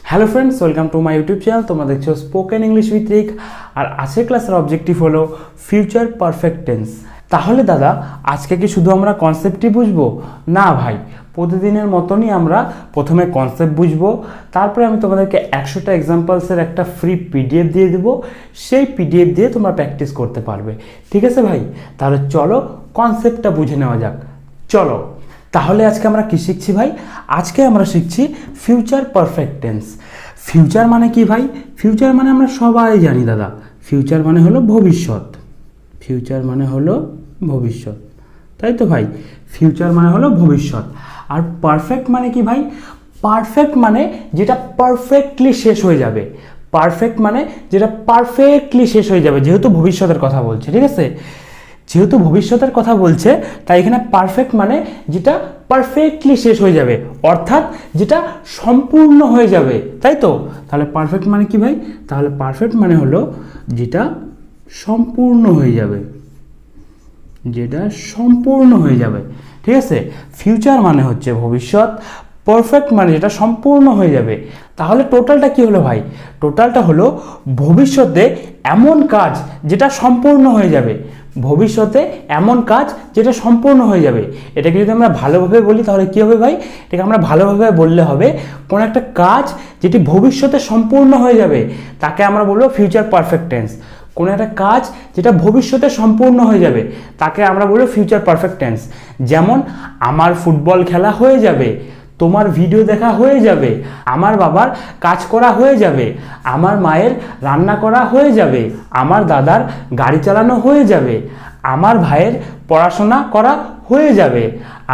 Hello friends, welcome to my YouTube channel. তোমরা দেখছো spoken English with রিক। আর আজকের ক্লাসের অবজেক্টিভ হলো ফিউচার পারফেক্ট টেন্স। তাহলে দাদা, আজকে কি শুধু আমরা কনসেপ্টই বুঝবো? না ভাই, প্রতিদিনের মতনই আমরা প্রথমে কনসেপ্ট বুঝবো, তারপরে আমি তোমাদেরকে 100টা এক্সাম্পলসের একটা ফ্রি পিডিএফ দিয়ে দেবো। সেই পিডিএফ দিয়ে তোমরা প্র্যাকটিস করতে পারবে। ঠিক আছে ভাই? তাহলে চলো কনসেপ্টটা বুঝে নেওয়া যাক। চলো তাহলে আজকে আমরা কি শিখছি ভাই? আজকে আমরা শিখছি ফিউচার পারফেক্ট টেন্স। ফিউচার মানে কি ভাই? ফিউচার মানে আমরা সবাই জানি দাদা, ফিউচার মানে হলো ভবিষ্যৎ। ফিউচার মানে হলো ভবিষ্যৎ, তাই তো ভাই? ফিউচার মানে হলো ভবিষ্যৎ। আর পারফেক্ট মানে কি ভাই? পারফেক্ট মানে যেটা পারফেক্টলি শেষ হয়ে যাবে। পারফেক্ট মানে যেটা পারফেক্টলি শেষ হয়ে যাবে, যেহেতু ভবিষ্যতের কথা বলছে। ঠিক আছে? যেহেতু ভবিষ্যতের কথা বলছে, তাই এখানে পারফেক্ট মানে যেটা পারফেক্টলি শেষ হয়ে যাবে, অর্থাৎ যেটা সম্পূর্ণ হয়ে যাবে, তাই তো? তাহলে পারফেক্ট মানে কি ভাই? তাহলে পারফেক্ট মানে হলো যেটা সম্পূর্ণ হয়ে যাবে, যেটা সম্পূর্ণ হয়ে যাবে। ঠিক আছে? ফিউচার মানে হচ্ছে ভবিষ্যৎ, পারফেক্ট মানে যেটা সম্পূর্ণ হয়ে যাবে। তাহলে টোটালটা কি হলো ভাই? টোটালটা হলো ভবিষ্যতে এমন কাজ যেটা সম্পূর্ণ হয়ে যাবে। ভবিষ্যতে এমন কাজ যেটা সম্পূর্ণ হয়ে যাবে। এটাকে যদি আমরা ভালোভাবে বলি তাহলে কী হবে ভাই? এটাকে আমরা ভালোভাবে বললে হবে, কোনো একটা কাজ যেটি ভবিষ্যতে সম্পূর্ণ হয়ে যাবে তাকে আমরা বলবো ফিউচার পারফেক্ট টেন্স। কোনো একটা কাজ যেটা ভবিষ্যতে সম্পূর্ণ হয়ে যাবে তাকে আমরা বলবো ফিউচার পারফেক্ট টেন্স। যেমন আমার ফুটবল খেলা হয়ে যাবে, তোমার ভিডিও দেখা হয়ে যাবে, আমার বাবার কাজ করা হয়ে যাবে, আমার মায়ের রান্না করা হয়ে যাবে, আমার দাদার গাড়ি চালানো হয়ে যাবে, আমার ভাইয়ের পড়াশোনা করা হয়ে যাবে,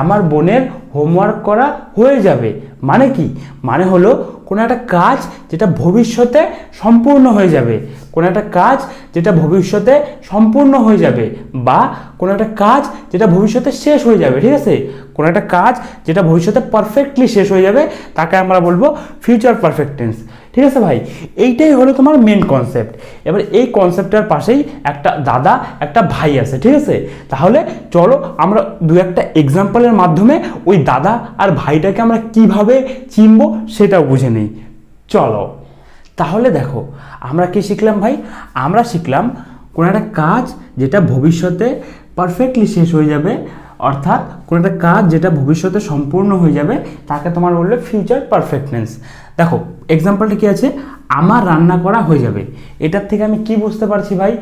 আমার বোনের হোমওয়ার্ক করা হয়ে যাবে। মানে কি? মানে হলো কোনো একটা কাজ যেটা ভবিষ্যতে সম্পূর্ণ হয়ে যাবে, কোনো একটা কাজ যেটা ভবিষ্যতে সম্পূর্ণ হয়ে যাবে, বা কোনো একটা কাজ যেটা ভবিষ্যতে শেষ হয়ে যাবে। ঠিক আছে? কোনো একটা কাজ যেটা ভবিষ্যতে পারফেক্টলি শেষ হয়ে যাবে তাকে আমরা বলবো ফিউচার পারফেক্ট টেন্স। ঠিক আছে ভাই? এইটাই হলো তোমার মেন কনসেপ্ট। এবার এই কনসেপ্টের পাশেই একটা দাদা একটা ভাই আছে। ঠিক আছে? তাহলে চলো আমরা দু একটা এক্সাম্পলের মাধ্যমে ওই দাদা আর ভাইটাকে আমরা কিভাবে চিনবো সেটাও বুঝে নিই। চলো তাহলে দেখো, আমরা কি শিখলাম ভাই? আমরা শিখলাম কোনো একটা কাজ যেটা ভবিষ্যতে পারফেক্টলি শেষ হয়ে যাবে, অর্থাৎ কোনো একটা কাজ যেটা ভবিষ্যতে সম্পূর্ণ হয়ে যাবে তাকে তোমার বললে ফিউচার পারফেক্ট টেন্স। দেখো এক্সাম্পলটা কি আছে? আমার রান্না করা হয়ে যাবে। এটার থেকে আমি কি বুঝতে পারছি ভাই?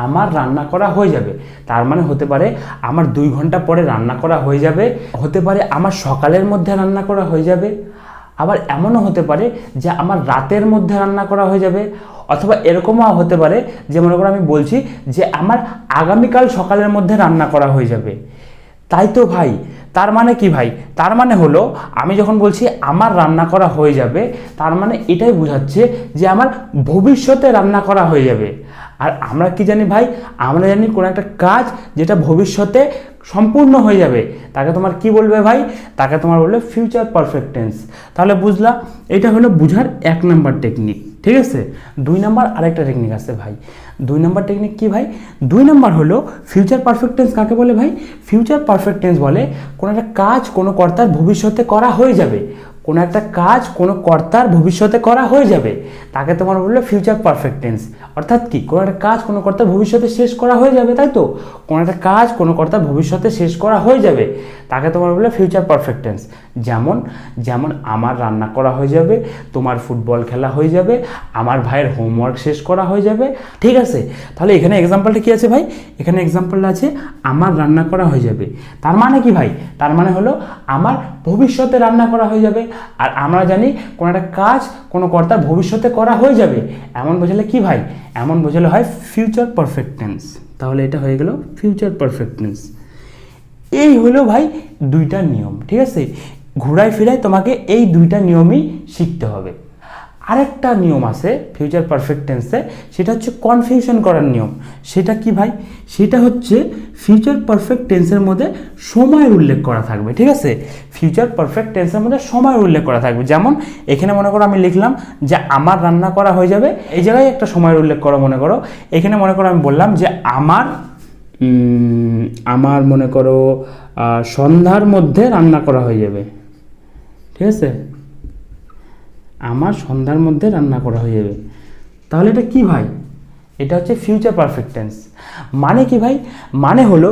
আমার রান্না করা হয়ে যাবে তার মানে হতে পারে আমার 2 ঘন্টা পরে রান্না করা হয়ে যাবে, হতে পারে আমার সকালের মধ্যে রান্না করা হয়ে যাবে, আবার এমনও হতে পারে যে আমার রাতের মধ্যে রান্না করা হয়ে যাবে, অথবা এরকমও হতে পারে যে মনে করো আমি বলছি যে আমার আগামীকাল সকালের মধ্যে রান্না করা হয়ে যাবে। তাই তো ভাই? তার মানে কি ভাই? তার মানে হলো আমি যখন বলছি আমার রান্না করা হয়ে যাবে, তার মানে এটাই বোঝাচ্ছে যে আমার ভবিষ্যতে রান্না করা হয়ে যাবে। আর আমরা কি জানি ভাই? আমরা জানি কোনো একটা কাজ যেটা ভবিষ্যতে সম্পূর্ণ হয়ে যাবে তাকে তোমার কি বলবে ভাই? তাকে তোমার বলবে ফিউচার পারফেক্ট টেন্স। তাহলে বুঝলা? এটা হলো বুঝার 1 নাম্বার টেকনিক। ঠিক আছে? 2 নাম্বার আরেকটা টেকনিক আছে ভাই। 2 নাম্বার টেকনিক কি ভাই? 2 নাম্বার হলো ফিউচার পারফেক্ট টেন্স কাকে বলে ভাই? ফিউচার পারফেক্ট টেন্স বলে কোনো একটা কাজ কোনো কর্তার ভবিষ্যতে করা হয়ে যাবে। কোনো একটা কাজ কোনো কর্তার ভবিষ্যতে করা হয়ে যাবে তাকে তোমার বললো ফিউচার পারফেক্ট টেন্স। অর্থাৎ কি? কোনো একটা কাজ কোনো কর্তার ভবিষ্যতে শেষ করা হয়ে যাবে, তাই তো? কোনো একটা কাজ কোনো কর্তার ভবিষ্যতে শেষ করা হয়ে যাবে তাকে তোমার বললো ফিউচার পারফেক্ট টেন্স। যেমন যেমন আমার রান্না করা হয়ে যাবে, তোমার ফুটবল খেলা হয়ে যাবে, আমার ভাইয়ের হোমওয়ার্ক শেষ করা হয়ে যাবে। ঠিক আছে? তাহলে এখানে এক্সাম্পলটা কি আছে ভাই? এখানে এক্সাম্পলটা আছে আমার রান্না করা হয়ে যাবে। তার মানে কি ভাই? তার মানে হলো আমার ভবিষ্যতে রান্না করা হয়ে যাবে। আর আমরা জানি কোনো একটা কাজ কোনো কর্তার ভবিষ্যতে করা হয়ে যাবে, এমন বোঝালে কি ভাই? এমন বোঝালে হয় ফিউচার পারফেক্ট টেন্স। তাহলে এটা হয়ে গেল ফিউচার পারফেক্ট টেন্স। এই হলো ভাই 2টা নিয়ম। ঠিক আছে? ঘুরায় ফিরায় তোমাকে এই 2টা নিয়মই শিখতে হবে। আরেকটা নিয়ম আছে ফিউচার পারফেক্ট টেন্সে, সেটা হচ্ছে কনফিউশন করার নিয়ম। সেটা কি ভাই? সেটা হচ্ছে ফিউচার পারফেক্ট টেন্সের মধ্যে সময়ের উল্লেখ করা থাকবে। ঠিক আছে? ফিউচার পারফেক্ট টেন্সের মধ্যে সময়ের উল্লেখ করা থাকবে। যেমন এখানে মনে করো আমি লিখলাম যে আমার রান্না করা হয়ে যাবে, এই জায়গায় একটা সময়ের উল্লেখ করো। মনে করো এখানে মনে করো আমি বললাম যে আমার মনে করো সন্ধ্যার মধ্যে রান্না করা হয়ে যাবে। ঠিক আছে? আমার সন্ধ্যার মধ্যে রান্না করা হয়ে যাবে। তাহলে এটা কি ভাই? এটা হচ্ছে ফিউচার পারফেক্ট টেন্স। মানে কি ভাই? মানে হলো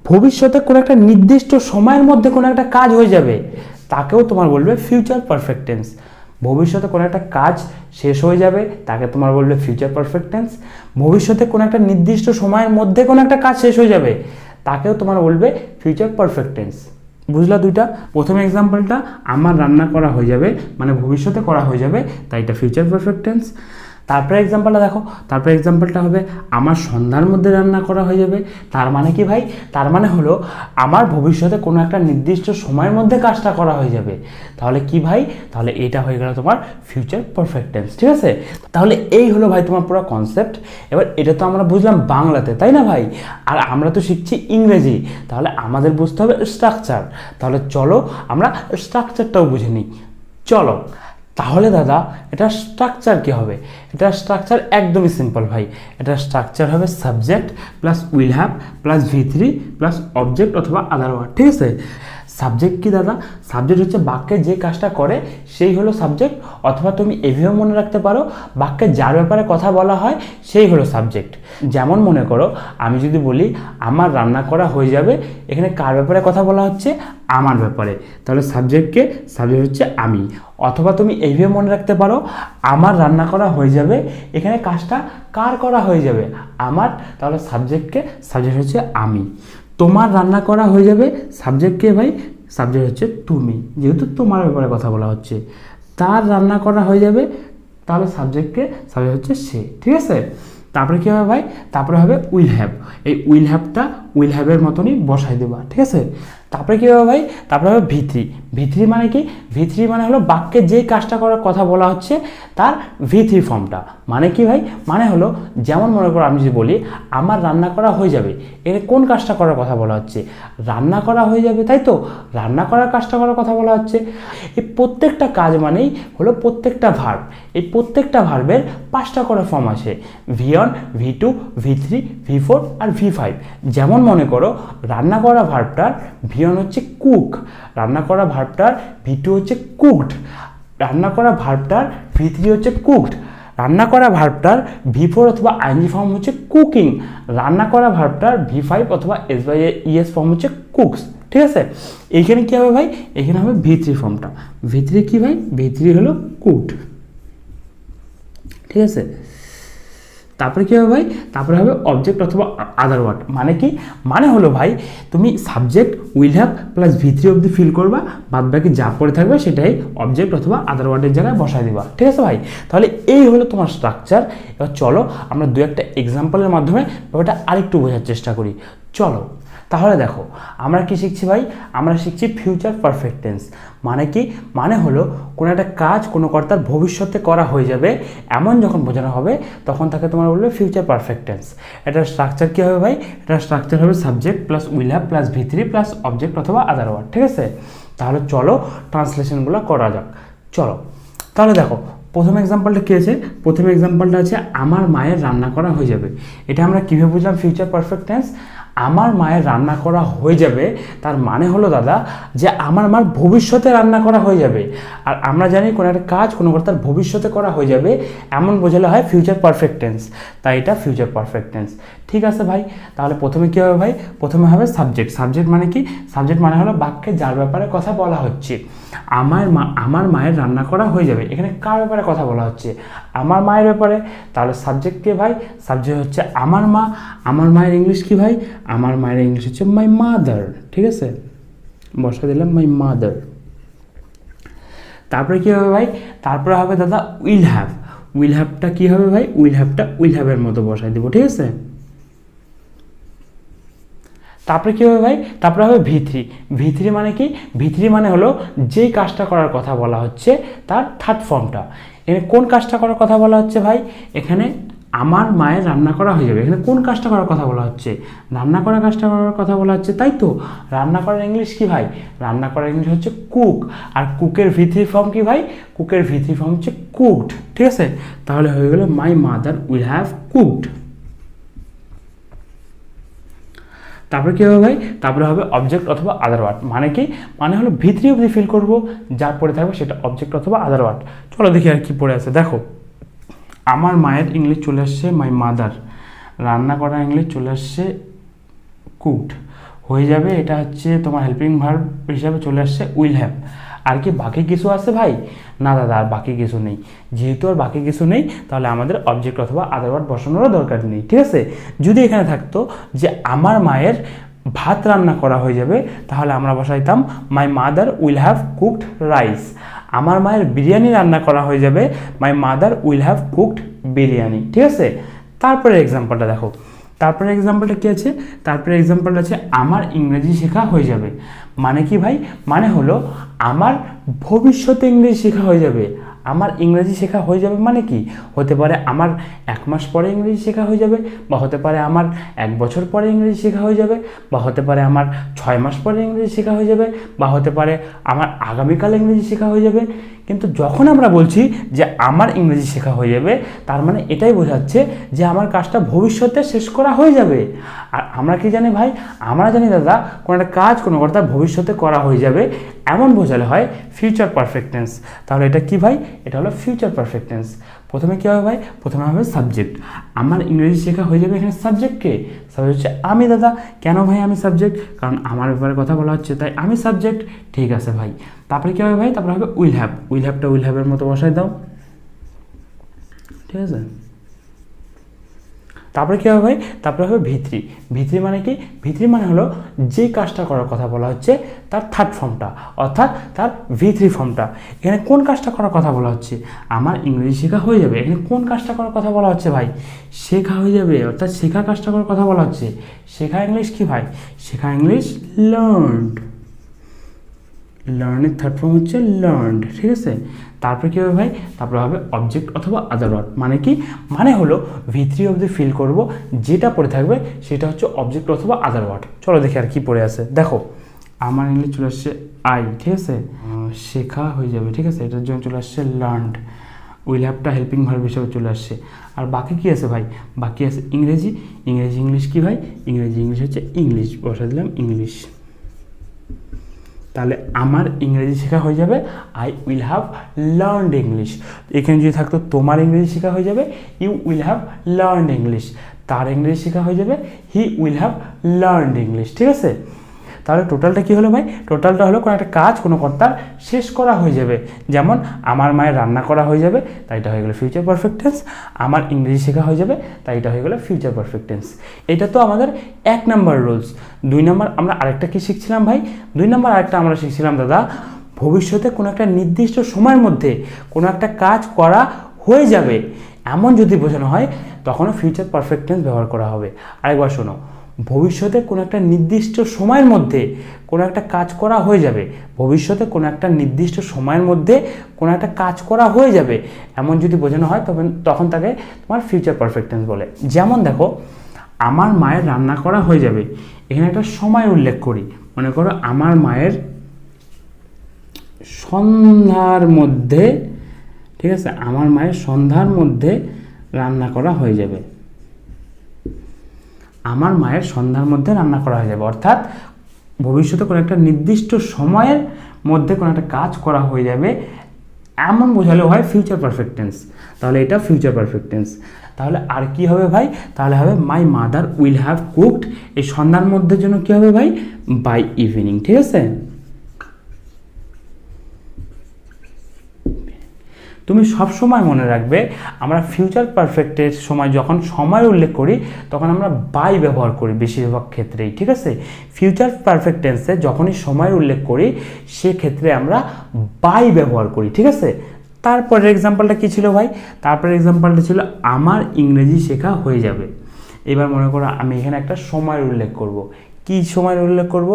ভবিষ্যতে কোনো একটা নির্দিষ্ট সময়ের মধ্যে কোনো একটা কাজ হয়ে যাবে, তাকেও তোমার বলবে ফিউচার পারফেক্ট টেন্স। ভবিষ্যতে কোনো একটা কাজ শেষ হয়ে যাবে, তাকে তোমার বলবে ফিউচার পারফেক্ট টেন্স। ভবিষ্যতে কোনো একটা নির্দিষ্ট সময়ের মধ্যে কোনো একটা কাজ শেষ হয়ে যাবে, তাকেও তোমার বলবে ফিউচার পারফেক্ট টেন্স। বুঝলা দুইটা? প্রথম এক্সাম্পলটা আমার রান্না করা হয়ে যাবে, মানে ভবিষ্যতে করা হয়ে যাবে, তাই এটা ফিউচার পারফেক্ট টেন্স। তারপরে এক্সাম্পলটা দেখো, তারপরে এক্সাম্পলটা হবে আমার সন্ধ্যার মধ্যে রান্না করা হয়ে যাবে। তার মানে কি ভাই? তার মানে হলো আমার ভবিষ্যতে কোনো একটা নির্দিষ্ট সময়ের মধ্যে কাজটা করা হয়ে যাবে। তাহলে কি ভাই? তাহলে এটা হয়ে গেল তোমার ফিউচার পারফেক্ট টেন্স। ঠিক আছে? তাহলে এই হলো ভাই তোমার পুরো কনসেপ্ট। এবার এটা তো আমরা বুঝলাম বাংলাতে, তাই না ভাই? আর আমরা তো শিখছি ইংরেজি, তাহলে আমাদের বুঝতে হবে স্ট্রাকচার। তাহলে চলো আমরা স্ট্রাকচারটাও বুঝে নিই। চলো তাহলে দাদা এটা স্ট্রাকচার কি হবে? এটা স্ট্রাকচার একদমই সিম্পল ভাই। এটা স্ট্রাকচার হবে subject plus will have plus V3 plus object অথবা আদার ওয়ার্ড। ঠিক আছে? সাবজেক্ট কি দাদা? সাবজেক্ট হচ্ছে বাক্যে যে কাজটা করে সেই হলো সাবজেক্ট, অথবা তুমি এভাবেও মনে রাখতে পারো বাক্যে যার ব্যাপারে কথা বলা হয় সেই হলো সাবজেক্ট। যেমন মনে করো আমি যদি বলি আমার রান্না করা হয়ে যাবে, এখানে কার ব্যাপারে কথা বলা হচ্ছে? আমার ব্যাপারে। তাহলে সাবজেক্টকে, সাবজেক্ট হচ্ছে আমি। অথবা তুমি এইভাবে মনে রাখতে পারো আমার রান্না করা হয়ে যাবে, এখানে কাজটা কার করা হয়ে যাবে? আমার। তাহলে সাবজেক্টকে, সাবজেক্ট হচ্ছে আমি। তোমার রান্না করা হয়ে যাবে, সাবজেক্টকে ভাই, সাবজেক্ট হচ্ছে তুমি, যেহেতু তোমার ব্যাপারে কথা বলা হচ্ছে। তার রান্না করা হয়ে যাবে, তাহলে সাবজেক্টকে, সাবজেক্ট হচ্ছে সে। ঠিক আছে? তারপরে কী হবে ভাই? তারপরে হবে উইল হ্যাভ। এই উইল হ্যাভটা উইল হ্যাভের মতনই বসাই দেবা। ঠিক আছে? তারপরে কী হবে ভাই? তারপরে হবে V3। V3 মানে কি? V3 মানে হলো বাক্যে যে কাজটা করার কথা বলা হচ্ছে তার V3 ফর্মটা। মানে কি ভাই? মানে হলো যেমন মনে করো আমি যদি বলি আমার রান্না করা হয়ে যাবে, এখানে কোন কাজটা করার কথা বলা হচ্ছে? রান্না করা হয়ে যাবে, তাই তো? রান্না করার কাজটা করার কথা বলা হচ্ছে। এই প্রত্যেকটা কাজ মানেই হলো প্রত্যেকটা ভার্ব। এই প্রত্যেকটা ভার্বের 5টা করে ফর্ম আছে, V1, V2, V3, V4 আর V5। যেমন মনে করো রান্না করা ভার্বটার V1 হচ্ছে কুক, রান্না করা ভার্বটার V2 হচ্ছে কুকড, রান্না করা ভার্বটার V3 হচ্ছে কুকড, রান্না করা ভার্বটার V4 অথবা আইএনজি ফর্ম হচ্ছে কুকিং, রান্না করা ভার্বটার V5 অথবা S/ES ফর্ম হচ্ছে কুকস। ঠিক আছে? এইখানে কী হবে ভাই? এখানে হবে V3 ফর্মটা। V3 কি ভাই? V3 হলো কুকড। ঠিক আছে? তারপরে কী হবে ভাই? তারপরে হবে অবজেক্ট অথবা আদার ওয়ার্ড। মানে কি? মানে হলো ভাই তুমি subject will have plus V3 অবধি ফিল করবা, বাদ বাকি যা পড়ে থাকবে সেটাই অবজেক্ট অথবা আদার ওয়ার্ডের জায়গায় বসায় দিবা। ঠিক আছে ভাই? তাহলে এই হলো তোমার স্ট্রাকচার। এবার চলো আমরা দু একটা এক্সাম্পলের মাধ্যমে ব্যাপারটা আরেকটু বোঝার চেষ্টা করি। চলো তাহলে দেখো আমরা কি শিখছি ভাই? আমরা শিখছি ফিউচার পারফেক্ট টেন্স। মানে কি? মানে হলো কোনো একটা কাজ কোনো কর্তার ভবিষ্যতে করা হয়ে যাবে এমন যখন বোঝানো হবে তখন তাকে তোমার বলবে ফিউচার পারফেক্ট টেন্স। এটার স্ট্রাকচার কী হবে ভাই? এটার স্ট্রাকচার হবে subject plus will have plus V3 plus object অথবা আদার ওয়ার্ড। ঠিক আছে? তাহলে চলো ট্রান্সলেশনগুলো করা যাক। চলো তাহলে দেখো প্রথম এক্সাম্পলটা কী আছে? প্রথম এক্সাম্পলটা আছে আমার মায়ের রান্না করা হয়ে যাবে। এটা আমরা কীভাবে বুঝলাম ফিউচার পারফেক্ট টেন্স? আমার মায়ের রান্না করা হয়ে যাবে তার মানে হলো দাদা যে আমার মার ভবিষ্যতে রান্না করা হয়ে যাবে। আর আমরা জানি কোনো একটা কাজ কোনো কর্তার ভবিষ্যতে করা হয়ে যাবে এমন বোঝালে হয় ফিউচার পারফেক্ট টেন্স, তাই এটা ফিউচার পারফেক্ট টেন্স। ঠিক আছে ভাই? তাহলে প্রথমে কী হবে ভাই? প্রথমে হবে সাবজেক্ট। সাবজেক্ট মানে কি? সাবজেক্ট মানে হলো বাক্যে যার ব্যাপারে কথা বলা হচ্ছে। আমার মায়ের রান্না করা হয়ে যাবে, এখানে কার ব্যাপারে কথা বলা হচ্ছে? আমার মায়ের ব্যাপারে। তাহলে সাবজেক্ট কে ভাই? সাবজেক্ট হচ্ছে আমার মা। আমার মায়ের ইংলিশ কি ভাই? আমার মায়ের ইংলিশ হচ্ছে মাই মাদার। ঠিক আছে? বসা দিলাম মাই মাদার। তারপরে কী হবে ভাই? তারপরে হবে দাদা উইল হ্যাভ। উইল হ্যাভটা কী হবে ভাই? উইল হ্যাভটা উইল হ্যাভের মতো বসাই দেবো। ঠিক আছে? তারপরে কী হবে ভাই? তারপরে হবে V3। V3 মানে কি? V3 মানে হলো যেই কাজটা করার কথা বলা হচ্ছে তার থার্ড ফর্মটা। এখানে কোন কাজটা করার কথা বলা হচ্ছে ভাই? এখানে আমার মায়ের রান্না করা হয়ে যাবে, এখানে কোন কাজটা করার কথা বলা হচ্ছে? রান্না করা কাজটা করার কথা বলা হচ্ছে, তাই তো? রান্না করার ইংলিশ কি ভাই? রান্না করার ইংলিশ হচ্ছে কুক। আর কুকের V3 ফর্ম কি ভাই? কুকের V3 ফর্ম হচ্ছে কুকড। ঠিক আছে? তাহলে হয়ে গেল মাই মাদার উইল হ্যাভ কুকড। তারপরে কী হবে ভাই, তারপরে হবে অবজেক্ট অথবা আদার ওয়ার্ড। মানে কি, মানে হলো V3 অবধি ফিল করব, যার পরে থাকবে সেটা অবজেক্ট অথবা আদার ওয়ার্ড। চলো দেখি আর কি পড়ে আছে। দেখো, আমার মায়ের ইংলিশ চলে আসছে মাই মাদার, রান্না করা ইংলিশ চলে আসছে কুকড, হয়ে যাবে এটা হচ্ছে তোমার হেল্পিং ভার্ব হিসাবে চলে আসছে উইল হ্যাভ। আর কি বাকি কিছু আছে ভাই? না দাদা, আর বাকি কিছু নেই। যেহেতু আর বাকি কিছু নেই, তাহলে আমাদের অবজেক্ট অথবা আদার ওয়ার্ড বসানোরও দরকার নেই, ঠিক আছে? যদি এখানে থাকতো যে আমার মায়ের ভাত রান্না করা হয়ে যাবে, তাহলে আমরা বসাইতাম my mother will have cooked rice. আমার মায়ের বিরিয়ানি রান্না করা হয়ে যাবে, my mother will have cooked biryani, ঠিক আছে? তারপরে এক্সাম্পলটা দেখো, তারপরে এক্সাম্পলটা কী আছে? তারপরে এক্সাম্পলটা আছে আমার ইংরেজি শেখা হয়ে যাবে। মানে কি ভাই? মানে হলো আমার ভবিষ্যতে ইংরেজি শেখা হয়ে যাবে। আমার ইংরেজি শেখা হয়ে যাবে মানে কি? হতে পারে আমার 1 মাস পরে ইংরেজি শেখা হয়ে যাবে, বা হতে পারে আমার 1 বছর পরে ইংরেজি শেখা হয়ে যাবে, বা হতে পারে আমার 6 মাস পরে ইংরেজি শেখা হয়ে যাবে, বা হতে পারে আমার আগামীকাল ইংরেজি শেখা হয়ে যাবে। কিন্তু যখন আমরা বলছি যে আমার ইংরেজি শেখা হয়ে যাবে, তার মানে এটাই বোঝাচ্ছে যে আমার কাজটা ভবিষ্যতে শেষ করা হয়ে যাবে। আর আমরা কি জানি ভাই? আমরা জানি দাদা, কোনো একটা কাজ কোনো কথা ভবিষ্যতে করা হয়ে যাবে, এমন বোঝালে হয় ফিউচার পারফেক্ট টেন্স। তাহলে এটা কি ভাই? এটা হলো ফিউচার পারফেক্ট টেন্স। প্রথমে কী হবে ভাই? প্রথমে হবে সাবজেক্ট। আমার ইংরেজি শেখা হয়ে যাবে, এখানে সাবজেক্ট কে? সাবজেক্ট হচ্ছে আমি দাদা। কেন ভাই আমি সাবজেক্ট? কারণ আমার ব্যাপারে কথা বলা হচ্ছে, তাই আমি সাবজেক্ট। ঠিক আছে ভাই। তারপরে কী হবে ভাই? তারপরে হবে উইল হ্যাভ। উইল হ্যাভটা উইল হ্যাভের মতো বসাই দাও, ঠিক আছে? তারপরে কী হবে ভাই? তারপরে হবে V3। V3 মানে কি? V3 মানে হলো যে কাজটা করার কথা বলা হচ্ছে তার থার্ড ফর্মটা, অর্থাৎ তার V3 ফর্মটা। এখানে কোন কাজটা করার কথা বলা হচ্ছে? আমার ইংরেজি শেখা হয়ে যাবে। এখানে কোন কাজটা করার কথা বলা হচ্ছে ভাই? শেখা হয়ে যাবে, অর্থাৎ শেখা কাজটা করার কথা বলা হচ্ছে। শেখা ইংলিশ কি ভাই? শেখা ইংলিশ লার্নড। লার্নের থার্ড ফর্ম হচ্ছে লার্নড, ঠিক আছে? তারপরে কী হবে ভাই? তারপরে হবে অবজেক্ট অথবা আদার ওয়ার্ড। মানে কি? মানে হলো V3 অবধি ফিল করব, যেটা পড়ে থাকবে সেটা হচ্ছে অবজেক্ট অথবা আদার ওয়ার্ড। চলো দেখি আর কি পড়ে আছে। দেখো, আমার ইংলিশ চলে আসছে আই, ঠিক আছে? শেখা হয়ে যাবে, ঠিক আছে? এটার জন্য চলে আসছে লার্নড। উইল হ্যাভটা হেল্পিং ভার্ব হিসেবে চলে আসছে। আর বাকি কি আছে ভাই? বাকি আছে ইংরেজি। ইংরেজি ইংলিশ কি ভাই? ইংরেজি ইংলিশ হচ্ছে ইংলিশ, বসা দিলাম ইংলিশ। তাহলে আমার ইংরেজি শেখা হয়ে যাবে I will have learned English. এখানে যদি থাকতো তোমার ইংরেজি শেখা হয়ে যাবে you will have learned English. তার ইংরেজি শেখা হয়ে যাবে he will have learned English, ঠিক আছে? তাহলে টোটালটা কী হলো ভাই? টোটালটা হলো কোনো একটা কাজ কোনো কর্তার শেষ করা হয়ে যাবে। যেমন আমার মায়ের রান্না করা হয়ে যাবে, তাই এটা হয়ে গেলো ফিউচার পারফেক্ট টেন্স। আমার ইংরেজি শেখা হয়ে যাবে, তাই এটা হয়ে গেলো ফিউচার পারফেক্ট টেন্স। এটা তো আমাদের 1 নাম্বার রুলস। 2 নাম্বার আমরা আরেকটা কি শিখছিলাম ভাই? 2 নাম্বার আরেকটা আমরা শিখছিলাম দাদা, ভবিষ্যতে কোনো একটা নির্দিষ্ট সময়ের মধ্যে কোনো একটা কাজ করা হয়ে যাবে এমন যদি বোঝানো হয়, তখনও ফিউচার পারফেক্ট টেন্স ব্যবহার করা হবে। আরেকবার শোনো, ভবিষ্যতে কোনো একটা নির্দিষ্ট সময়ের মধ্যে কোনো একটা কাজ করা হয়ে যাবে, ভবিষ্যতে কোনো একটা নির্দিষ্ট সময়ের মধ্যে কোনো একটা কাজ করা হয়ে যাবে এমন যদি বোঝানো হয়, তখন তাকে তোমার ফিউচার পারফেক্ট টেন্স বলে। যেমন দেখো, আমার মায়ের রান্না করা হয়ে যাবে, এখানে একটা সময় উল্লেখ করি। মনে করো আমার মায়ের সন্ধ্যার মধ্যে, ঠিক আছে? আমার মায়ের সন্ধ্যার মধ্যে রান্না করা হয়ে যাবে। আমার মায়ের সন্ধ্যার মধ্যে রান্না করা হয়ে যাবে, অর্থাৎ ভবিষ্যতে কোনো একটা নির্দিষ্ট সময়ের মধ্যে কোনো একটা কাজ করা হয়ে যাবে এমন বোঝালেও হয় ফিউচার পারফেক্ট টেন্স। তাহলে এটা ফিউচার পারফেক্ট টেন্স। তাহলে আর কি হবে ভাই? তাহলে হবে মাই মাদার উইল হ্যাভ কুকড। এই সন্ধ্যার মধ্যে জন্য কি হবে ভাই? বাই ইভিনিং, ঠিক আছে? তুমি সব সময় মনে রাখবে, আমরা ফিউচার পারফেক্টের সময় যখন সময় উল্লেখ করি তখন আমরা বাই ব্যবহার করি বেশিরভাগ ক্ষেত্রেই, ঠিক আছে? ফিউচার পারফেক্ট টেন্সে যখনই সময় উল্লেখ করি সেক্ষেত্রে আমরা বাই ব্যবহার করি, ঠিক আছে? তারপরের এক্সাম্পলটা কী ছিল ভাই? তারপরের এক্সাম্পলটা ছিল আমার ইংরেজি শেখা হয়ে যাবে। এবার মনে করো আমি এখানে একটা সময় উল্লেখ করব। কি সময় উল্লেখ করব?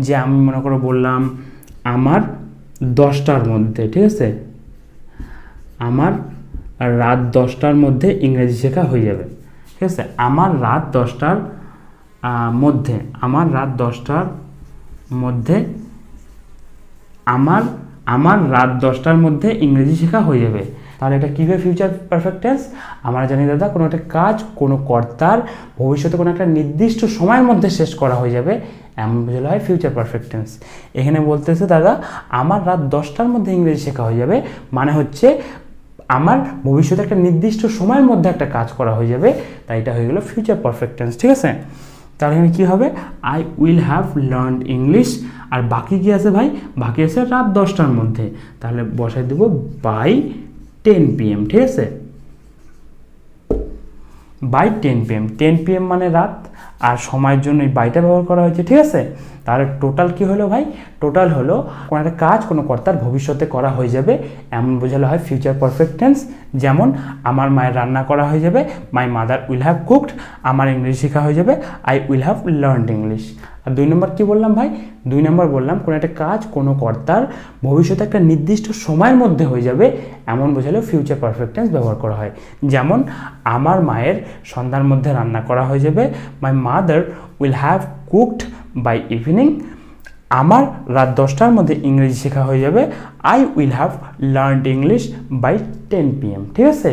যে আমি মনে করো বললাম আমার 10টার মধ্যে, ঠিক আছে? আমার রাত 10টার মধ্যে ইংরেজি শেখা হয়ে যাবে, ঠিক আছে? আমার রাত 10টার মধ্যে, আমার রাত 10টার মধ্যে আমার রাত 10টার মধ্যে ইংরেজি শেখা হয়ে যাবে। তাহলে এটা কীভাবে ফিউচার পারফেক্ট টেন্স? আমরা জানি দাদা কোনো একটা কাজ কোনো কর্তার ভবিষ্যতে কোনো একটা নির্দিষ্ট সময়ের মধ্যে শেষ করা হয়ে যাবে, এমন বোঝানো হয় ফিউচার পারফেক্ট টেন্স। এখানে বলতেছে দাদা আমার রাত 10টার মধ্যে ইংরেজি শেখা হয়ে যাবে, মানে হচ্ছে আমার ভবিষ্যতে একটা নির্দিষ্ট সময়ের মধ্যে একটা কাজ করা হয়ে যাবে, তাই এটা হয়ে গেল ফিউচার পারফেক্ট টেন্স। ঠিক আছে, তাহলে এখানে কী হবে? I will have learned English, আর বাকি কী আছে ভাই? বাকি আছে রাত 10টার মধ্যে, তাহলে বসাই দেবো বাই 10 PM। ঠিক আছে, বাই 10 PM। 10 PM মানে রাত, আর সময়ের জন্য এই বাইটা ব্যবহার করা হয়েছে। ঠিক আছে, তাহলে টোটাল কি হলো ভাই? টোটাল হলো কোনো একটা কাজ কোনো কর্তার ভবিষ্যতে করা হয়ে যাবে, এমন বোঝানো হয় ফিউচার পারফেক্ট টেন্স। যেমন আমার মায়ের রান্না করা হয়ে যাবে, my mother will have cooked. আমার ইংলিশ শেখা হয়ে যাবে, I will have learned English. আর 2 নম্বর কী বললাম ভাই? 2 নম্বর বললাম কোনো একটা কাজ কোনো কর্তার ভবিষ্যতে একটা নির্দিষ্ট সময়ের মধ্যে হয়ে যাবে, এমন বোঝালেও ফিউচার পারফেক্ট টেন্স ব্যবহার করা হয়। যেমন আমার মায়ের সন্ধ্যার মধ্যে রান্না করা হয়ে যাবে, my mother will have cooked by evening. আমার রাত 10টার মধ্যে ইংরেজি শেখা হয়ে যাবে, I will have learned English by 10 PM। ঠিক আছে,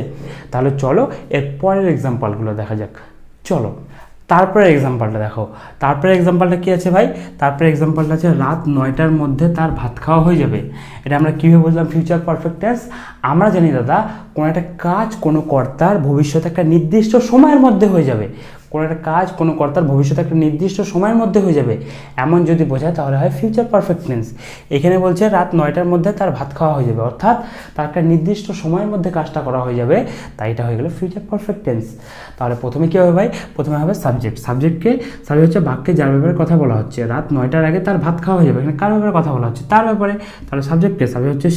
তাহলে চলো এর পরের এক্সাম্পলগুলো দেখা যাক। চলো তারপরে এক্সাম্পলটা দেখো। তারপরে এক্সাম্পলটা কী আছে ভাই? তারপরে এক্সাম্পলটা আছে রাত 9টার মধ্যে তার ভাত খাওয়া হয়ে যাবে। এটা আমরা কীভাবে বুঝলাম ফিউচার পারফেক্ট টেন্স? আমরা জানি দাদা কোনো একটা কাজ কোনো কর্তার ভবিষ্যতে একটা নির্দিষ্ট সময়ের মধ্যে হয়ে যাবে, কোনো একটা কাজ কোনো কর্তার ভবিষ্যতে একটা নির্দিষ্ট সময়ের মধ্যে হয়ে যাবে, এমন যদি বোঝায় তাহলে হয় ফিউচার পারফেক্ট টেন্স। এখানে বলছে রাত 9টার মধ্যে তার ভাত খাওয়া হয়ে যাবে, অর্থাৎ তার একটা নির্দিষ্ট সময়ের মধ্যে কাজটা করা হয়ে যাবে, তাই এটা হয়ে গেল ফিউচার পারফেক্ট টেন্স। তাহলে প্রথমে কী হবে ভাই? প্রথমে হবে সাবজেক্ট। সাবজেক্ট হচ্ছে বাক্যে যার ব্যাপারে কথা বলা হচ্ছে। রাত 9টার আগে তার ভাত খাওয়া হয়ে যাবে, এখানে কার ব্যাপারে কথা বলা হচ্ছে? তার ব্যাপারে। তাহলে সাবজেক্ট হচ্ছে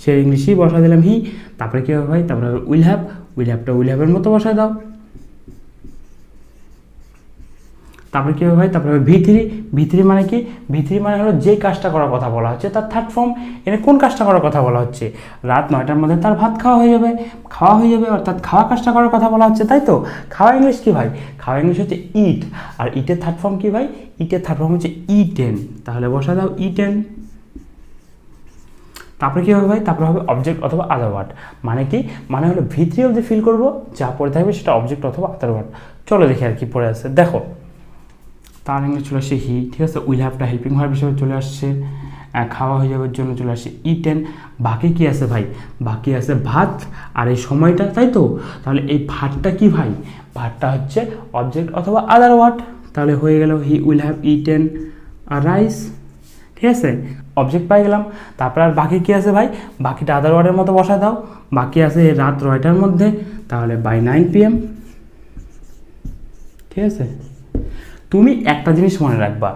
সে ইংলিশেই বসা দিলাম হি। তারপরে কী হবে ভাই? তারপরে উইল হ্যাভ, উইল হ্যাভের মতো বসায় দাও। তারপরে কী হবে ভাই? তারপরে V3 মানে কি? V3 মানে হলো যে কাজটা করার কথা বলা হচ্ছে তার থার্ড ফর্ম। এখানে কোন কাজটা করার কথা বলা হচ্ছে? রাত 9টার মধ্যে তার ভাত খাওয়া হয়ে যাবে, অর্থাৎ খাওয়া কাজটা করার কথা বলা হচ্ছে, তাই তো? খাওয়া ইংলিশ কি ভাই? খাওয়া ইংলিশ হচ্ছে ইট, আর ইটের থার্ড ফর্ম কি ভাই? ইটের থার্ড ফর্ম হচ্ছে ইটেন। তাহলে বসা দাও ইটেন। তারপরে কী হবে ভাই? তারপরে হবে অবজেক্ট অথবা আদার ওয়ার্ড। মানে কি? মানে হলো V3 অবধি ফিল করবো, যা পড়ে থাকবে সেটা অবজেক্ট অথবা আদার ওয়ার্ড। চলো দেখি আর কি পড়ে আছে। দেখো তার ইংলিশ চলে আসছে হি। ঠিক আছে, উইল হ্যাভটা হেল্পিং ভার্ব হিসেবে চলে আসছে, খাওয়া হয়ে যাওয়ার জন্য চলে আসছে ইটেন। বাকি কি আছে ভাই? বাকি আছে ভাত আর এই সময়টা, তাই তো? তাহলে এই ভাতটা কি ভাই? ভাতটা হচ্ছে অবজেক্ট অথবা আদার ওয়ার্ড। তাহলে হয়ে গেল হি উইল হ্যাভ ইটেন রাইস। ঠিক আছে, অবজেক্ট পাই গেলাম। তারপর আর বাকি কী আছে ভাই? বাকিটা আদার ওয়ার্ডের মতো বসা দাও। বাকি আছে রাত 9টার মধ্যে, তাহলে বাই 9 PM। ঠিক আছে, তুমি একটা জিনিস মনে রাখবা,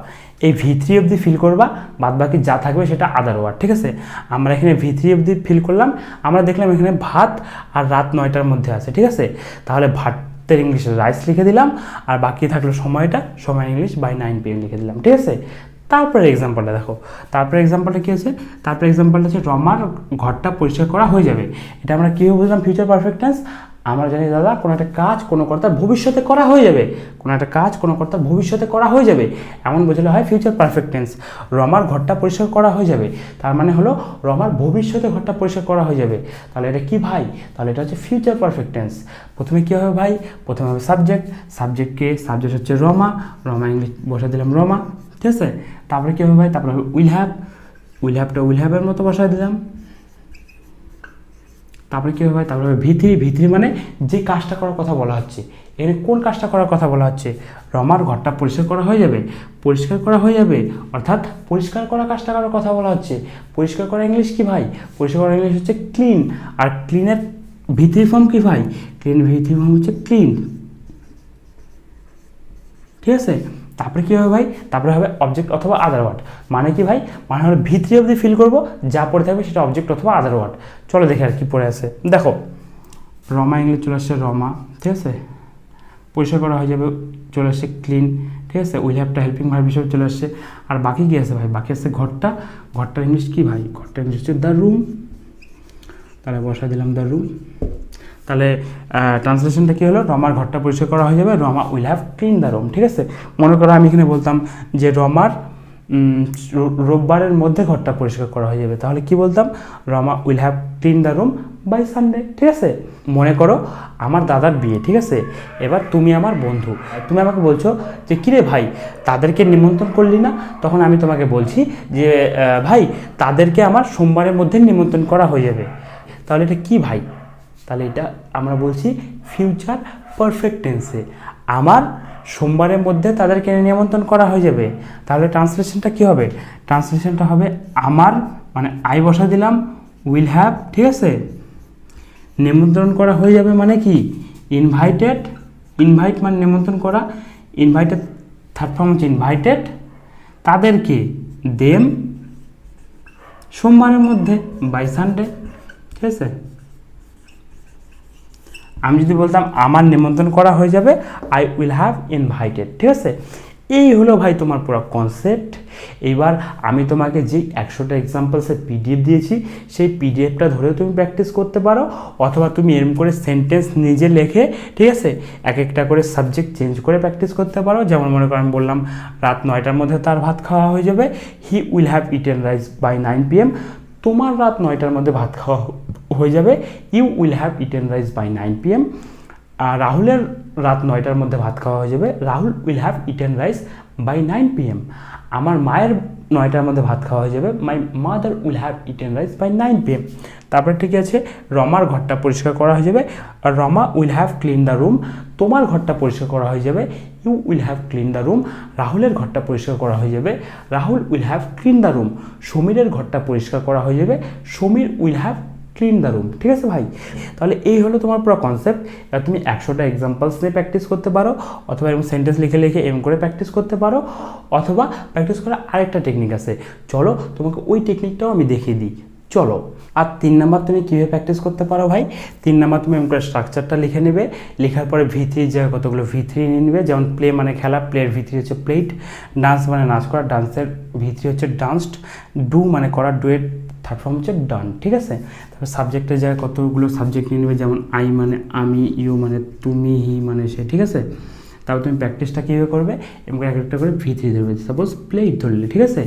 এই V3 অবধি ফিল করবা, বাদ বাকি যা থাকবে সেটা আদার ওয়ার্ড। ঠিক আছে, আমরা এখানে V3 অবধি ফিল করলাম, আমরা দেখলাম এখানে ভাত আর রাত 9টার মধ্যে আছে। ঠিক আছে, তাহলে ভাতের ইংলিশে রাইস লিখে দিলাম, আর বাকি থাকলো সময় ইংলিশ বাই 9 PM লিখে দিলাম। ঠিক আছে, তারপরে এক্সাম্পলটা দেখো। তারপরে এক্সাম্পলটা কী আছে? তারপরে এক্সাম্পলটা হচ্ছে রমার ঘরটা পরিষ্কার করা হয়ে যাবে। এটা আমরা কীভাবে বুঝলাম ফিউচার পারফেক্ট টেন্স? আমরা জানি দাদা কোনো একটা কাজ কোনো কর্তার ভবিষ্যতে করা হয়ে যাবে, কোনো একটা কাজ কোনো কর্তার ভবিষ্যতে করা হয়ে যাবে, এমন বোঝালে হয় ফিউচার পারফেক্ট টেন্স। রমার ঘরটা পরিষ্কার করা হয়ে যাবে, তার মানে হলো রমার ভবিষ্যতে ঘরটা পরিষ্কার করা হয়ে যাবে। তাহলে এটা কি ভাই? তাহলে এটা হচ্ছে ফিউচার পারফেক্ট টেন্স। প্রথমে কী হবে ভাই? প্রথমে হবে সাবজেক্ট হচ্ছে রমা ইংলিশ বসা দিলাম রমা। ঠিক আছে, তারপরে কী হবে ভাই? তারপরে হবে উইল হ্যাভের মতো বসায় দিলাম। তারপরে কী হবে ভাই? তারপরে হবে V3 মানে যে কাজটা করার কথা বলা হচ্ছে। এখানে কোন কাজটা করার কথা বলা হচ্ছে? রমার ঘরটা পরিষ্কার করা হয়ে যাবে, অর্থাৎ পরিষ্কার করা কাজটা করার কথা বলা হচ্ছে। পরিষ্কার করা ইংলিশ কি ভাই? পরিষ্কার করা ইংলিশ হচ্ছে ক্লিন, আর ক্লিনের V3 ফর্ম কি ভাই? V3 ফর্ম হচ্ছে ক্লিন। ঠিক আছে, তারপরে কী হবে ভাই? তারপরে হবে অবজেক্ট অথবা আদার ওয়ার্ড। মানে কি ভাই? মানে হলো V3 অবধি ফিল করবো, যা পড়ে থাকবে সেটা অবজেক্ট অথবা আদার ওয়ার্ড। চলো দেখি আর কি পড়ে আছে। দেখো রমা ইংলিশ চলে আসছে রমা। ঠিক আছে, পরিষ্কার করা হয়ে যাবে, চলে আসছে ক্লিন। ঠিক আছে, উইল হ্যাভটা হেল্পিং ভার্ব হিসেবে চলে আসছে। আর বাকি কী আছে ভাই? বাকি আছে ঘরটার ইংলিশ কি ভাই? ঘরটার ইংলিশ হচ্ছে দ্য রুম। তাহলে বসা দিলাম দ্য রুম। তাহলে ট্রান্সলেশনটা কী হলো? রমার ঘরটা পরিষ্কার করা হয়ে যাবে, Rama will have clean the room. ঠিক আছে, মনে করো আমি এখানে বলতাম যে রমার রোববারের মধ্যে ঘরটা পরিষ্কার করা হয়ে যাবে। তাহলে কি বলতাম, Rama will have clean the room by Sunday. ঠিক আছে, মনে করো আমার দাদার বিয়ে, ঠিক আছে, এবার তুমি আমার বন্ধু, তুমি আমাকে বলছো যে কিরে ভাই তাদেরকে নিমন্ত্রণ করলি না, তখন আমি তোমাকে বলছি যে ভাই তাদেরকে আমার সোমবারের মধ্যে নিমন্ত্রণ করা হয়ে যাবে। তাহলে এটা কি ভাই, তাহলে এটা আমরা বলছি ফিউচার পারফেক্ট টেন্সে আমার সোমবারের মধ্যে তাদেরকে নিমন্ত্রণ করা হয়ে যাবে। তাহলে ট্রান্সলেশনটা কী হবে, ট্রান্সলেশনটা হবে আমার মানে আই বসা দিলাম উইল হ্যাভ, ঠিক আছে, নিমন্ত্রণ করা হয়ে যাবে মানে কি ইনভাইটেড, ইনভাইট মানে নিমন্ত্রণ করা, ইনভাইটেড থার্ড ফর্ম হচ্ছে ইনভাইটেড, তাদেরকে দেম সোমবারের মধ্যে বাই সানডে। ঠিক আছে, আমি যদি বলতাম আমার নিমন্ত্রণ করা হয়ে যাবে আই উইল হ্যাভ ইনভাইটেড। ঠিক আছে, এই হলো ভাই তোমার পুরো কনসেপ্ট। এবার আমি তোমাকে যে 100টা এক্সাম্পলসের পিডিএফ দিয়েছি সেই পিডিএফটা ধরেও তুমি প্র্যাকটিস করতে পারো, অথবা তুমি এরম করে সেন্টেন্স নিজে লেখে, ঠিক আছে, এক একটা করে সাবজেক্ট চেঞ্জ করে প্র্যাকটিস করতে পারো। যেমন মনে করো আমি বললাম রাত 9টার মধ্যে তার ভাত খাওয়া হয়ে যাবে, he will have eaten rice by 9 PM। তোমার রাত 9টার মধ্যে ভাত খাওয়া হয়ে যাবে, you will have eaten rice by 9 PM। আর রাহুলের রাত 9টার মধ্যে ভাত খাওয়া হয়ে যাবে, Rahul will have eaten rice by 9 PM। আমার মায়ের 9টার মধ্যে ভাত খাওয়া হয়ে যাবে, my mother will have eaten rice by 9 PM। তারপরে ঠিক আছে, রমার ঘরটা পরিষ্কার করা হয়ে যাবে, আর Rama will have clean the room. তোমার ঘরটা পরিষ্কার করা হয়ে যাবে, you will have clean the room. রাহুলের ঘরটা পরিষ্কার করা হয়ে যাবে, Rahul will have clean the room. সমীরের ঘরটা পরিষ্কার করা হয়ে যাবে, Samir will have clean the room. ঠিক আছে ভাই, তাহলে এই হলো তোমার পুরো কনসেপ্ট। এবার তুমি 100টা এক্সাম্পলস নিয়ে প্র্যাকটিস করতে পারো, অথবা এরকম সেন্টেন্স লিখে লিখে এম করে প্র্যাকটিস করতে পারো, অথবা প্র্যাকটিস করার আরেকটা টেকনিক আছে, চলো তোমাকে ওই টেকনিকটাও আমি দেখিয়ে দিই। চলো, আর 3 নাম্বার তুমি কীভাবে প্র্যাকটিস করতে পারো ভাই, 3 নাম্বার তুমি এম করে স্ট্রাকচারটা লিখে নেবে, লেখার পরে V3 জায়গায় কতগুলো V3 নিয়ে নেবে। যেমন প্লে মানে খেলা, প্লের V3 হচ্ছে প্লেট, ডান্স মানে নাচ করা, ডান্সের V3 হচ্ছে ডান্সড, ডু মানে করা, ডুয়েট থার্ড ফর্ম হচ্ছে ডান। ঠিক আছে, তারপর সাবজেক্টের জায়গায় কতগুলো সাবজেক্ট নিয়ে নেবে, যেমন আই মানে আমি, ইউ মানে তুমি, হি মানে সে। ঠিক আছে, তারপর তুমি প্র্যাকটিসটা কীভাবে করবে, এবং এক একটা করে V3 ধরবে। সাপোজ প্লেট ধরলে, ঠিক আছে,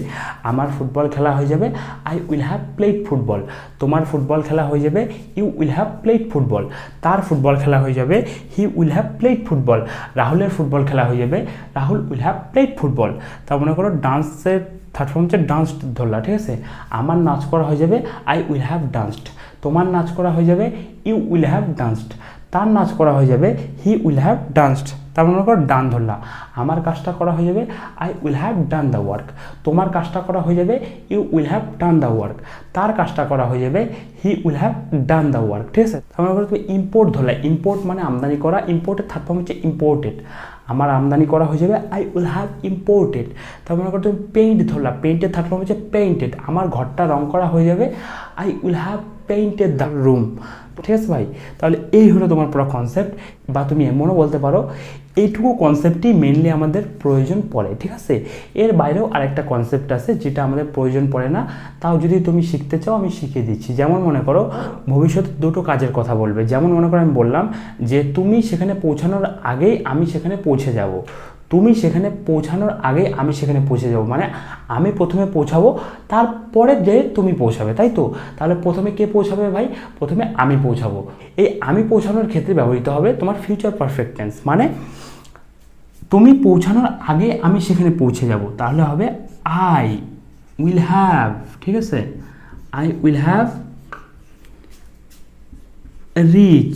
আমার ফুটবল খেলা হয়ে যাবে, I will have played football. তোমার ফুটবল খেলা হয়ে যাবে, you will have played football. তার ফুটবল খেলা হয়ে যাবে, he will have played football. রাহুলের ফুটবল খেলা হয়ে যাবে, Rahul will have played football. তার মনে করো ডান্সের থার্ড ফর্ম হচ্ছে ডান্সড ধরলা। ঠিক আছে, আমার নাচ করা হয়ে যাবে, আই উইল হ্যাভ ডান্সড। তোমার নাচ করা হয়ে যাবে, ইউ উইল হ্যাভ ডান্সড। তার নাচ করা হয়ে যাবে, হি উইল হ্যাভ ডান্সড। তার মনে করো ডান ধরলা। আমার কাজটা করা হয়ে যাবে, I will have done the work. তোমার কাজটা করা হয়ে যাবে, you will have done the work. তার কাজটা করা হয়ে যাবে, he will have done the work. ঠিক আছে, তার মনে করো তুমি ইম্পোর্ট ধরলা। ইম্পোর্ট মানে আমদানি করা, ইম্পোর্টের থার্ড ফর্ম হচ্ছে ইম্পোর্টেড। আমার আমদানি করা হয়ে যাবে, আই উইল হ্যাভ ইম্পোর্টেড। তার মনে করো তুমি পেইন্ট ধরলা। পেইন্টের থার্ড ফর্ম হচ্ছে পেইন্টেড। আমার ঘরটা রং করা হয়ে যাবে, I will have painted the room. ঠিক আছে ভাই, তাহলে এই হলো তোমার পুরো কনসেপ্ট। বা তুমি এমনও বলতে পারো এইটুকু কনসেপ্টই মেনলি আমাদের প্রয়োজন পড়ে। ঠিক আছে, এর বাইরেও আরেকটা কনসেপ্ট আছে যেটা আমাদের প্রয়োজন পড়ে না, তাও যদি তুমি শিখতে চাও আমি শিখিয়ে দিচ্ছি। যেমন মনে করো ভবিষ্যতে দুটো কাজের কথা বলবে। যেমন মনে করো আমি বললাম যে তুমি সেখানে পৌঁছানোর আগেই আমি সেখানে পৌঁছে যাব। তুমি সেখানে পৌঁছানোর আগে আমি সেখানে পৌঁছে যাব, মানে আমি প্রথমে পৌঁছাবো, তারপরে যে তুমি পৌঁছাবে, তাই তো? তাহলে প্রথমে কে পৌঁছাবে ভাই? প্রথমে আমি পৌঁছাবো। এই আমি পৌঁছানোর ক্ষেত্রে ব্যবহৃত হবে তোমার ফিউচার পারফেক্ট টেন্স, মানে তুমি পৌঁছানোর আগে আমি সেখানে পৌঁছে যাব। তাহলে হবে আই উইল হ্যাভ, ঠিক আছে, আই উইল হ্যাভ রিচ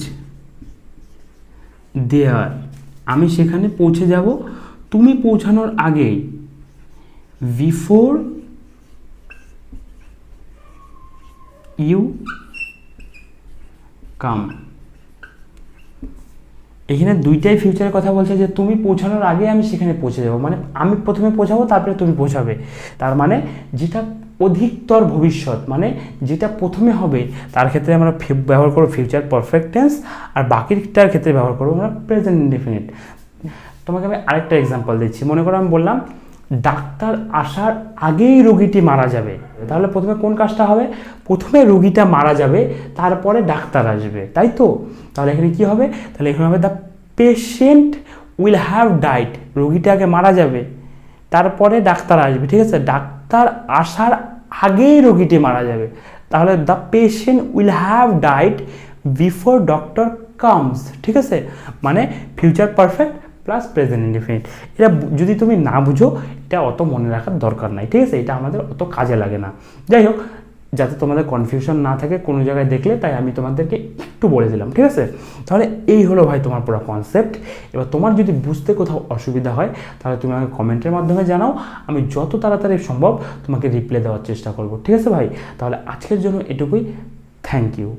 দেয়ার। আমি সেখানে পৌঁছে যাব তুমি পৌঁছানোর আগেই, বিফোর ইউ কাম। এখানে দুইটাই ফিউচারের কথা বলছে, যে তুমি পৌঁছানোর আগে আমি সেখানে পৌঁছে যাব, মানে আমি প্রথমে পৌঁছাবো তারপরে তুমি পৌঁছাবে। তার মানে যেটা অধিকতর ভবিষ্যৎ, মানে যেটা প্রথমে হবে তার ক্ষেত্রে আমরা ব্যবহার করবো ফিউচার পারফেক্ট টেন্স, আর বাকিটার ক্ষেত্রে ব্যবহার করবো আমরা প্রেজেন্ট ইনডেফিনিট। তোমাকে আমি আরেকটা এক্সাম্পল দিচ্ছি। মনে করো আমি বললাম ডাক্তার আসার আগেই রোগীটি মারা যাবে। তাহলে প্রথমে কোন কাজটা হবে? প্রথমে রোগীটা মারা যাবে, তারপরে ডাক্তার আসবে, তাই তো? তাহলে এখানে কি হবে? তাহলে এখানে হবে the patient will have died. রোগীটা আগে মারা যাবে, তারপরে ডাক্তার আসবে, ঠিক আছে? ডাক্তার আসার আগেই রোগীটি মারা যাবে, তাহলে the patient will have died before doctor comes, ঠিক আছে? মানে future perfect plus present indefinite. এটা যদি তুমি না বুঝো, এটা অত মনে রাখার দরকার নাই, ঠিক আছে? এটা আমাদের অত কাজে লাগে না। যাই হোক, যাতে তোমাদের কনফিউশন না থাকে কোনো জায়গায় দেখলে, তাই আমি তোমাদেরকে একটু বলে দিলাম, ঠিক আছে? তাহলে এই হলো ভাই তোমার পুরো কনসেপ্ট। এবার তোমার যদি বুঝতে কোথাও অসুবিধা হয়, তাহলে তুমি আমাকে কমেন্টের মাধ্যমে জানাও, আমি যত তাড়াতাড়ি সম্ভব তোমাকে রিপ্লাই দেওয়ার চেষ্টা করব, ঠিক আছে ভাই? তাহলে আজকের জন্য এটুকুই, থ্যাংক ইউ।